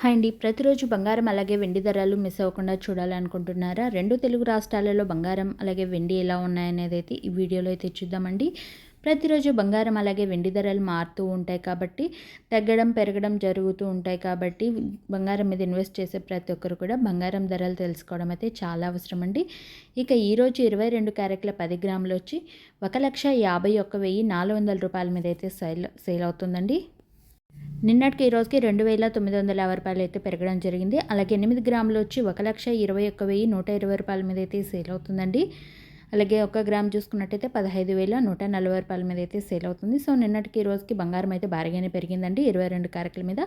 Hi అండి. ప్రతిరోజు బంగారం అలాగే వెండి ధరలు మిస్ అవ్వకుండా చూడాలనుకుంటున్నారా? 2 తెలుగు రాష్ట్రాలలో బంగారం అలాగే వెండి ఎలా ఉన్నాయనేదైతే ఈ వీడియోలో అయితే చూద్దామండి. ప్రతిరోజు బంగారం అలాగే వెండి ధరలు మారుతూ ఉంటాయి కాబట్టి, తగ్గడం, పెరగడం జరుగుతూ ఉంటాయి కాబట్టి, బంగారం మీద ఇన్వెస్ట్ చేసే ప్రతి ఒక్కరు కూడా బంగారం ధరలు తెలుసుకోవడం అయితే చాలా అవసరం అండి. ఇక ఈరోజు 22 క్యారెట్ల 10 గ్రాములు వచ్చి రూ. 1,51,400 మీద అయితే సేల్ అవుతుందండి. నిన్నటికి ఈ రోజుకి రూ. 2,950 అయితే పెరగడం జరిగింది. అలాగే 8 గ్రాములు వచ్చి రూ. 1,21,120 మీద అయితే సేల్ అవుతుందండి. అలాగే 1 గ్రామ్ చూసుకున్నట్టయితే రూ. 15,140 మీద అయితే సేల్ అవుతుంది. సో నిన్నటికి ఈ రోజుకి బంగారం అయితే భారీగానే పెరిగిందండి 22 క్యారెట్ల మీద.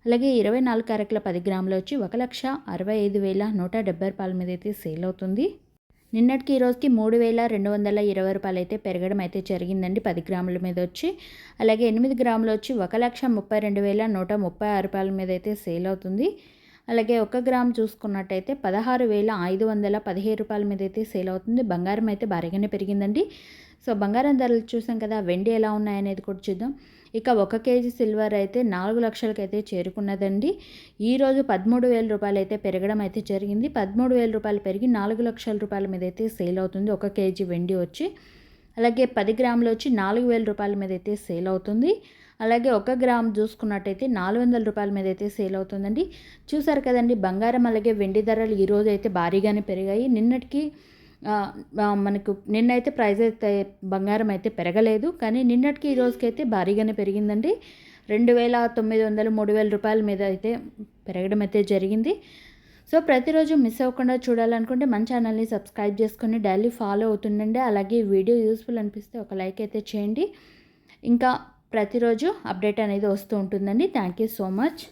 అలాగే 24 క్యారెట్ల 10 గ్రాములు వచ్చి రూ. 1,65,170 మీద అయితే సేల్ అవుతుంది. నిన్నటికి ఈ రోజుకి రూ. 3,220 అయితే పెరగడం అయితే జరిగిందండి 10 గ్రాముల మీద వచ్చి. అలాగే 8 గ్రాములు వచ్చి రూ. 1,32,136 మీద అయితే సేల్ అవుతుంది. అలాగే 1 గ్రామ్ చూసుకున్నట్టయితే రూ. 16,117 మీద అయితే సేల్ అవుతుంది. బంగారం అయితే భారీగానే పెరిగిందండి. సో బంగారం ధరలు చూసాం కదా, వెండి ఎలా ఉన్నాయనేది కూడా చూద్దాం. ఇక 1 కేజీ సిల్వర్ అయితే 4 లక్షలకి అయితే చేరుకున్నదండి. ఈరోజు రూ. 13,000 అయితే పెరగడం అయితే జరిగింది. రూ. 13,000 పెరిగి రూ. 4,00,000 మీద అయితే సేల్ అవుతుంది 1 కేజీ వెండి వచ్చి. అలాగే 10 గ్రాములు వచ్చి రూ. 4,000 మీద అయితే సేల్ అవుతుంది. అలాగే 1 గ్రామ్ చూసుకున్నట్టయితే రూ. 400 మీద అయితే సేల్ అవుతుందండి. చూసారు కదండి, బంగారం అలాగే వెండి ధరలు ఈరోజు అయితే భారీగానే పెరిగాయి. నిన్నటికి మనకు నిన్నైతే ప్రైస్ అయితే బంగారం అయితే పెరగలేదు. కానీ నిన్నటికి ఈ రోజుకైతే భారీగానే పెరిగిందండి. 2,900, రూ. 3,000 మీద అయితే పెరగడం అయితే జరిగింది. సో ప్రతిరోజు మిస్ అవ్వకుండా చూడాలనుకుంటే మన ఛానల్ని సబ్స్క్రైబ్ చేసుకొని డైలీ ఫాలో అవుతుండండి. అలాగే వీడియో యూస్ఫుల్ అనిపిస్తే ఒక లైక్ అయితే చేయండి. ఇంకా ప్రతిరోజు అప్డేట్ అనేది వస్తూ ఉంటుందండి. Thank you so much.